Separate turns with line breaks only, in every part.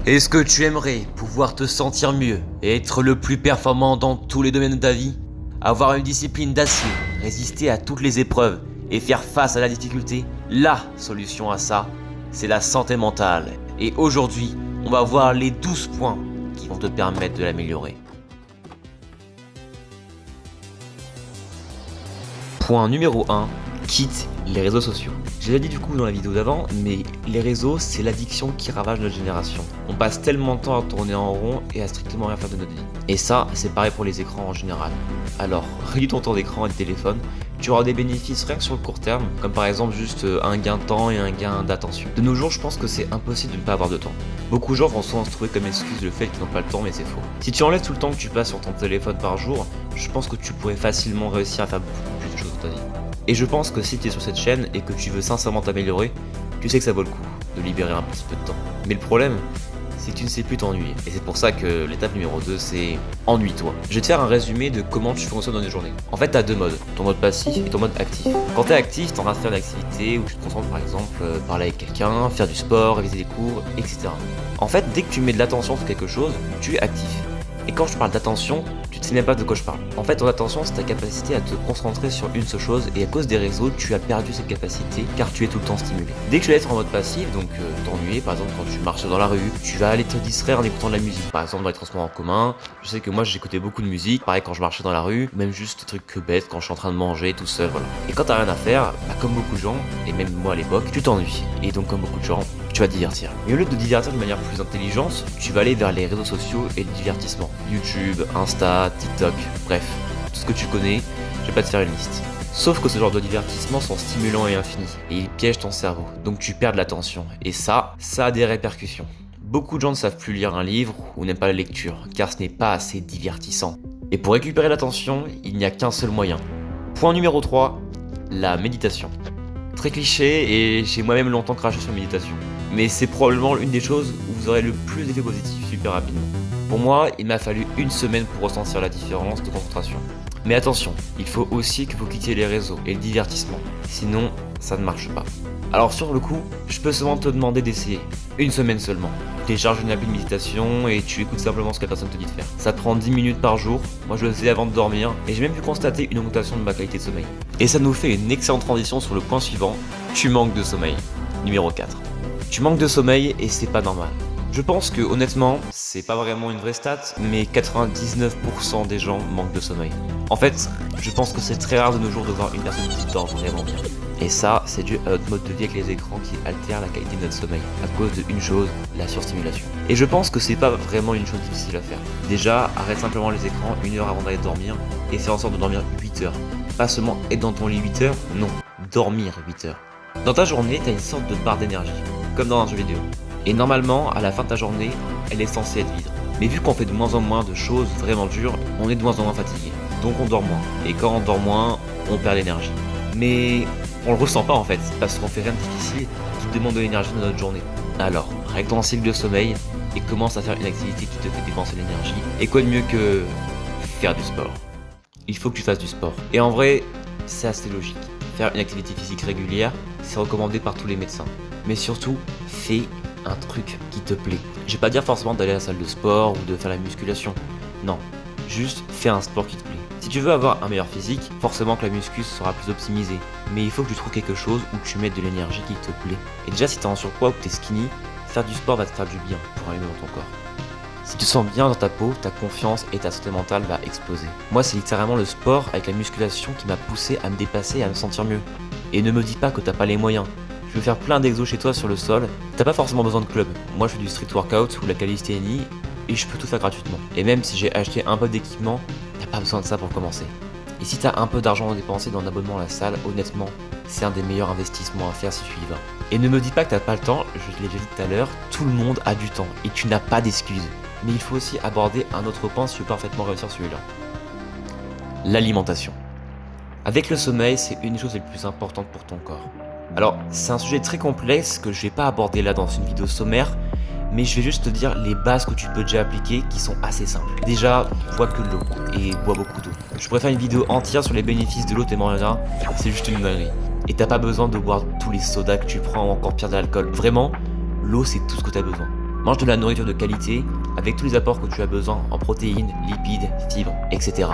Est-ce que tu aimerais pouvoir te sentir mieux et être le plus performant dans tous les domaines de ta vie? Avoir une discipline d'acier, résister à toutes les épreuves et faire face à la difficulté? La solution à ça, c'est la santé mentale. Et aujourd'hui, on va voir les 12 points qui vont te permettre de l'améliorer. Point numéro 1, quitte les réseaux sociaux. J'ai déjà dit du coup dans la vidéo d'avant, mais les réseaux, c'est l'addiction qui ravage notre génération. On passe tellement de temps à tourner en rond et à strictement rien faire de notre vie. Et ça, c'est pareil pour les écrans en général. Alors, réduis ton temps d'écran et de téléphone, tu auras des bénéfices rien que sur le court terme, comme par exemple juste un gain de temps et un gain d'attention. De nos jours, je pense que c'est impossible de ne pas avoir de temps. Beaucoup de gens vont souvent se trouver comme excuse le fait qu'ils n'ont pas le temps, mais c'est faux. Si tu enlèves tout le temps que tu passes sur ton téléphone par jour, je pense que tu pourrais facilement réussir à faire beaucoup plus de choses dans ta vie. Et je pense que si tu es sur cette chaîne et que tu veux sincèrement t'améliorer, tu sais que ça vaut le coup de libérer un petit peu de temps. Mais le problème, c'est que tu ne sais plus t'ennuyer. Et c'est pour ça que l'étape numéro 2, c'est ennuie-toi. Je vais te faire un résumé de comment tu fonctionnes dans une journée. En fait, tu as deux modes, ton mode passif et ton mode actif. Quand tu es actif, tu en train de faire une activité où tu te concentres par exemple, parler avec quelqu'un, faire du sport, réviser des cours, etc. En fait, dès que tu mets de l'attention sur quelque chose, tu es actif. Et quand je parle d'attention, tu ne sais même pas de quoi je parle. En fait, ton attention, c'est ta capacité à te concentrer sur une seule chose, et à cause des réseaux, tu as perdu cette capacité car tu es tout le temps stimulé. Dès que tu vas être en mode passif, donc t'ennuyer, par exemple quand tu marches dans la rue, tu vas aller te distraire en écoutant de la musique. Par exemple dans les transports en commun, je sais que moi j'écoutais beaucoup de musique, pareil quand je marchais dans la rue, même juste des trucs que bêtes quand je suis en train de manger tout seul, voilà. Et quand t'as rien à faire, bah, comme beaucoup de gens, et même moi à l'époque, tu t'ennuies. Et donc comme beaucoup de gens, tu vas te divertir. Mais au lieu de te divertir de manière plus intelligente, tu vas aller vers les réseaux sociaux et le divertissement. YouTube, Insta, TikTok, bref, tout ce que tu connais, je vais pas te faire une liste. Sauf que ce genre de divertissements sont stimulants et infinis, et ils piègent ton cerveau, donc tu perds de l'attention. Et ça a des répercussions. Beaucoup de gens ne savent plus lire un livre ou n'aiment pas la lecture, car ce n'est pas assez divertissant. Et pour récupérer l'attention, il n'y a qu'un seul moyen. Point numéro 3, la méditation. Très cliché, et j'ai moi-même longtemps craché sur la méditation. Mais c'est probablement l'une des choses où vous aurez le plus d'effets positifs super rapidement. Pour moi, il m'a fallu une semaine pour ressentir la différence de concentration. Mais attention, il faut aussi que vous quittiez les réseaux et le divertissement, sinon ça ne marche pas. Alors sur le coup, je peux seulement te demander d'essayer, une semaine seulement. Tu télécharges une appli de méditation et tu écoutes simplement ce que la personne te dit de faire. Ça prend 10 minutes par jour, moi je le faisais avant de dormir, et j'ai même pu constater une augmentation de ma qualité de sommeil. Et ça nous fait une excellente transition sur le point suivant, tu manques de sommeil. Numéro 4. Tu manques de sommeil et c'est pas normal. Je pense que honnêtement, c'est pas vraiment une vraie stat, mais 99% des gens manquent de sommeil. En fait, je pense que c'est très rare de nos jours de voir une personne qui dort vraiment bien. Et ça, c'est dû à notre mode de vie avec les écrans qui altère la qualité de notre sommeil, à cause d'une chose, la surstimulation. Et je pense que c'est pas vraiment une chose difficile à faire. Déjà, arrête simplement les écrans 1 heure avant d'aller dormir, et fais en sorte de dormir 8 heures. Pas seulement être dans ton lit 8 heures, non, dormir 8 heures. Dans ta journée, t'as une sorte de barre d'énergie, comme dans un jeu vidéo. Et normalement, à la fin de ta journée, elle est censée être vide. Mais vu qu'on fait de moins en moins de choses vraiment dures, on est de moins en moins fatigué. Donc on dort moins. Et quand on dort moins, on perd l'énergie. Mais on le ressent pas en fait, parce qu'on fait rien de difficile qui demande de l'énergie dans notre journée. Alors, règle ton cycle de sommeil et commence à faire une activité qui te fait dépenser l'énergie. Et quoi de mieux que faire du sport? Il faut que tu fasses du sport. Et en vrai, c'est assez logique. Faire une activité physique régulière, c'est recommandé par tous les médecins. Mais surtout, fais un truc qui te plaît. Je vais pas dire forcément d'aller à la salle de sport ou de faire la musculation. Non, juste fais un sport qui te plaît. Si tu veux avoir un meilleur physique, forcément que la muscu sera plus optimisée. Mais il faut que tu trouves quelque chose où tu mettes de l'énergie qui te plaît. Et déjà si t'es en surpoids ou que t'es skinny, faire du sport va te faire du bien pour aller dans ton corps. Si tu te sens bien dans ta peau, ta confiance et ta santé mentale va exploser. Moi c'est littéralement le sport avec la musculation qui m'a poussé à me dépasser et à me sentir mieux. Et ne me dis pas que t'as pas les moyens. Tu veux faire plein d'exos chez toi sur le sol, t'as pas forcément besoin de club. Moi je fais du street workout ou la calisthénie et je peux tout faire gratuitement. Et même si j'ai acheté un peu d'équipement, t'as pas besoin de ça pour commencer. Et si t'as un peu d'argent à dépenser dans un abonnement à la salle, honnêtement, c'est un des meilleurs investissements à faire si tu y vas. Et ne me dis pas que t'as pas le temps, je l'ai déjà dit tout à l'heure, tout le monde a du temps et tu n'as pas d'excuses. Mais il faut aussi aborder un autre point si tu veux parfaitement réussir celui-là. L'alimentation. Avec le sommeil, c'est une des choses les plus importantes pour ton corps. Alors, c'est un sujet très complexe que je vais pas aborder là dans une vidéo sommaire, mais je vais juste te dire les bases que tu peux déjà appliquer qui sont assez simples. Déjà, bois que de l'eau et bois beaucoup d'eau. Je pourrais faire une vidéo entière sur les bénéfices de l'eau tellement il y en a, c'est juste une dinguerie. Et t'as pas besoin de boire tous les sodas que tu prends ou encore pire de l'alcool. Vraiment, l'eau c'est tout ce que t'as besoin. Mange de la nourriture de qualité avec tous les apports que tu as besoin en protéines, lipides, fibres, etc.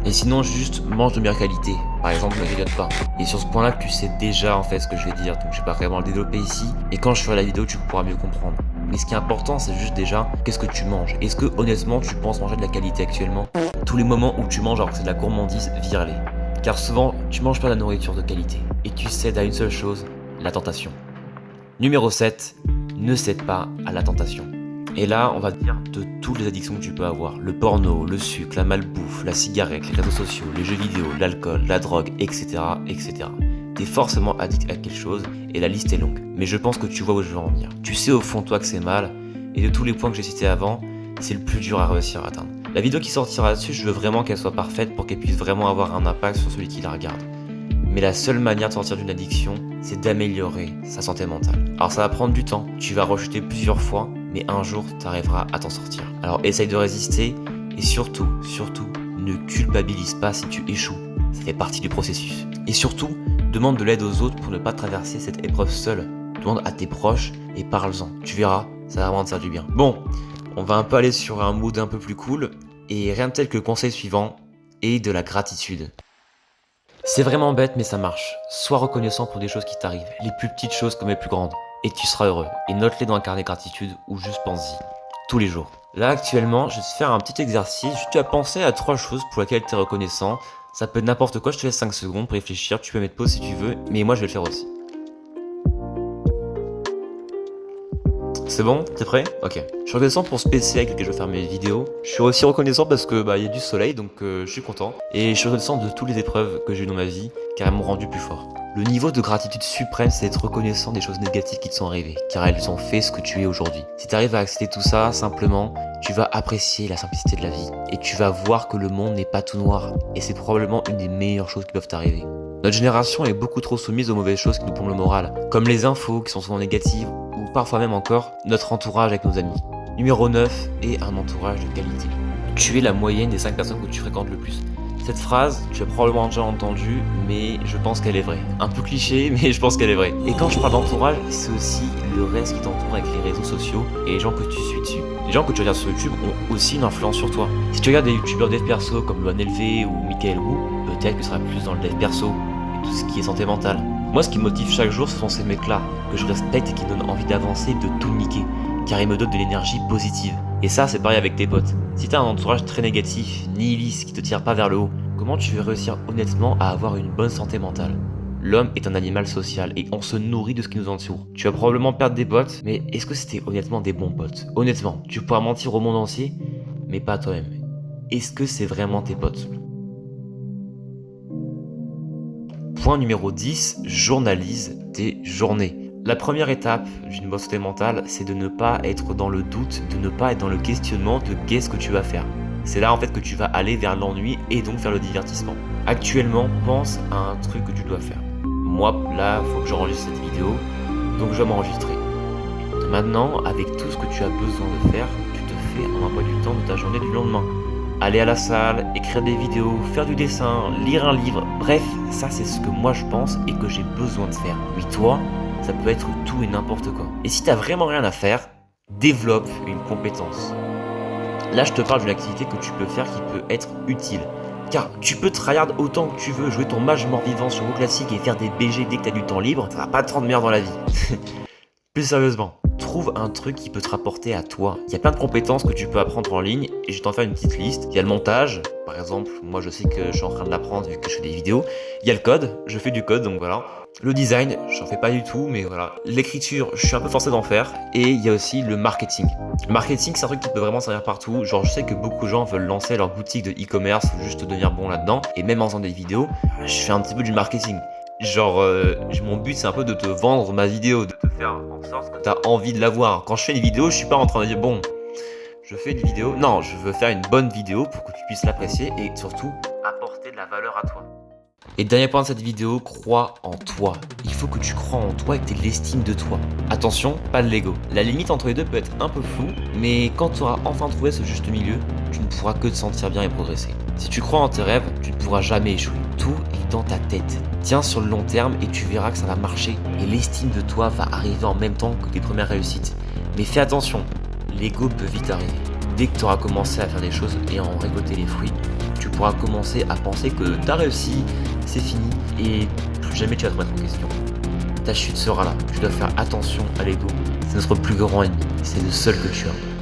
Et sinon, juste mange de meilleure qualité. Par exemple, ne grignote pas. Et sur ce point-là, tu sais déjà en fait ce que je vais dire, donc je vais pas vraiment le développer ici. Et quand je ferai la vidéo, tu pourras mieux comprendre. Mais ce qui est important, c'est juste déjà, qu'est-ce que tu manges? Est-ce que honnêtement, tu penses manger de la qualité actuellement? Tous les moments où tu manges alors que c'est de la gourmandise, vire-les. Car souvent, tu manges pas de la nourriture de qualité. Et tu cèdes à une seule chose, la tentation. Numéro 7, ne cède pas à la tentation. Et là, on va dire de toutes les addictions que tu peux avoir. Le porno, le sucre, la malbouffe, la cigarette, les réseaux sociaux, les jeux vidéo, l'alcool, la drogue, etc. etc. T'es forcément addict à quelque chose et la liste est longue. Mais je pense que tu vois où je veux en venir. Tu sais au fond de toi que c'est mal et de tous les points que j'ai cités avant, c'est le plus dur à réussir à atteindre. La vidéo qui sortira là-dessus, je veux vraiment qu'elle soit parfaite pour qu'elle puisse vraiment avoir un impact sur celui qui la regarde. Mais la seule manière de sortir d'une addiction, c'est d'améliorer sa santé mentale. Alors ça va prendre du temps, tu vas rechuter plusieurs fois, mais un jour, tu arriveras à t'en sortir. Alors essaye de résister et surtout, ne culpabilise pas si tu échoues. Ça fait partie du processus. Et surtout, demande de l'aide aux autres pour ne pas traverser cette épreuve seule. Demande à tes proches et parle-en. Tu verras, ça va vraiment te faire du bien. Bon, on va un peu aller sur un mood un peu plus cool. Et rien de tel que le conseil suivant, et de la gratitude. C'est vraiment bête mais ça marche. Sois reconnaissant pour des choses qui t'arrivent, les plus petites choses comme les plus grandes, et tu seras heureux. Et note-les dans un carnet de gratitude ou juste pense-y, tous les jours. Là actuellement, je vais te faire un petit exercice, tu as pensé à 3 choses pour lesquelles tu es reconnaissant. Ça peut être n'importe quoi, je te laisse 5 secondes pour réfléchir, tu peux mettre pause si tu veux, mais moi je vais le faire aussi. C'est bon? T'es prêt? Ok. Je suis reconnaissant pour ce PC avec lequel je vais faire mes vidéos. Je suis aussi reconnaissant parce que y a du soleil, donc je suis content. Et je suis reconnaissant de toutes les épreuves que j'ai eues dans ma vie, car elles m'ont rendu plus fort. Le niveau de gratitude suprême, c'est d'être reconnaissant des choses négatives qui te sont arrivées, car elles ont fait ce que tu es aujourd'hui. Si tu arrives à accepter tout ça, simplement, tu vas apprécier la simplicité de la vie. Et tu vas voir que le monde n'est pas tout noir. Et c'est probablement une des meilleures choses qui peuvent t'arriver. Notre génération est beaucoup trop soumise aux mauvaises choses qui nous plombent le moral, comme les infos qui sont souvent négatives, ou parfois même encore notre entourage avec nos amis. Numéro 9 est un entourage de qualité. Tu es la moyenne des 5 personnes que tu fréquentes le plus. Cette phrase, tu as probablement déjà entendu, mais je pense qu'elle est vraie. Un peu cliché, mais je pense qu'elle est vraie. Et quand je parle d'entourage, c'est aussi le reste qui t'entoure avec les réseaux sociaux et les gens que tu suis dessus. Les gens que tu regardes sur YouTube ont aussi une influence sur toi. Si tu regardes des youtubeurs dev perso comme Loan LV ou Michael Wu, peut-être que tu seras plus dans le dev perso et tout ce qui est santé mentale. Moi, ce qui me motive chaque jour, ce sont ces mecs-là, que je respecte et qui me donnent envie d'avancer et de tout niquer, car ils me donnent de l'énergie positive. Et ça, c'est pareil avec tes potes. Si t'as un entourage très négatif, nihiliste, qui te tire pas vers le haut, comment tu veux réussir honnêtement à avoir une bonne santé mentale? L'homme est un animal social et on se nourrit de ce qui nous entoure. Tu vas probablement perdre des potes, mais est-ce que c'était honnêtement des bons potes? Honnêtement, tu pourras mentir au monde entier, mais pas à toi-même. Est-ce que c'est vraiment tes potes? Point numéro 10, journalise tes journées. La première étape d'une bonne santé mentale, c'est de ne pas être dans le doute, de ne pas être dans le questionnement de qu'est-ce que tu vas faire. C'est là en fait que tu vas aller vers l'ennui et donc vers le divertissement. Actuellement, pense à un truc que tu dois faire. Moi, là, il faut que j'enregistre cette vidéo, donc je vais m'enregistrer. Maintenant, avec tout ce que tu as besoin de faire, tu te fais un emploi du temps de ta journée du lendemain. Aller à la salle, écrire des vidéos, faire du dessin, lire un livre, bref, ça c'est ce que moi je pense et que j'ai besoin de faire. Mais toi, ça peut être tout et n'importe quoi. Et si t'as vraiment rien à faire, développe une compétence. Là, je te parle d'une activité que tu peux faire qui peut être utile. Car tu peux tryhard autant que tu veux, jouer ton mage mort-vivant sur WoW classique et faire des BG dès que t'as du temps libre, ça va pas te rendre meilleur dans la vie. Plus sérieusement, trouve un truc qui peut te rapporter à toi. Il y a plein de compétences que tu peux apprendre en ligne et je vais t'en faire une petite liste. Il y a le montage, par exemple, moi je sais que je suis en train de l'apprendre vu que je fais des vidéos. Il y a le code, je fais du code donc voilà. Le design, j'en fais pas du tout mais voilà. L'écriture, je suis un peu forcé d'en faire. Et il y a aussi le marketing. Le marketing, c'est un truc qui peut vraiment servir partout. Genre je sais que beaucoup de gens veulent lancer leur boutique de e-commerce ou juste devenir bon là-dedans. Et même en faisant des vidéos, je fais un petit peu du marketing. Genre, mon but c'est un peu de te vendre ma vidéo, de te faire en sorte que tu as envie de la voir. Quand je fais une vidéo, je suis pas en train de dire bon, je fais une vidéo. Non, je veux faire une bonne vidéo pour que tu puisses l'apprécier et surtout apporter de la valeur à toi. Et dernier point de cette vidéo, crois en toi. Il faut que tu crois en toi et que tu aies l'estime de toi. Attention, pas de l'ego. La limite entre les deux peut être un peu floue, mais quand tu auras enfin trouvé ce juste milieu, tu ne pourras que te sentir bien et progresser. Si tu crois en tes rêves, tu ne pourras jamais échouer. Tout est dans ta tête. Tiens sur le long terme et tu verras que ça va marcher. Et l'estime de toi va arriver en même temps que tes premières réussites. Mais fais attention, l'ego peut vite arriver. Dès que tu auras commencé à faire des choses et à en récolter les fruits, tu pourras commencer à penser que tu as réussi, c'est fini, et plus jamais tu vas te remettre en question. Ta chute sera là, tu dois faire attention à l'ego. C'est notre plus grand ennemi, c'est le seul que tu as.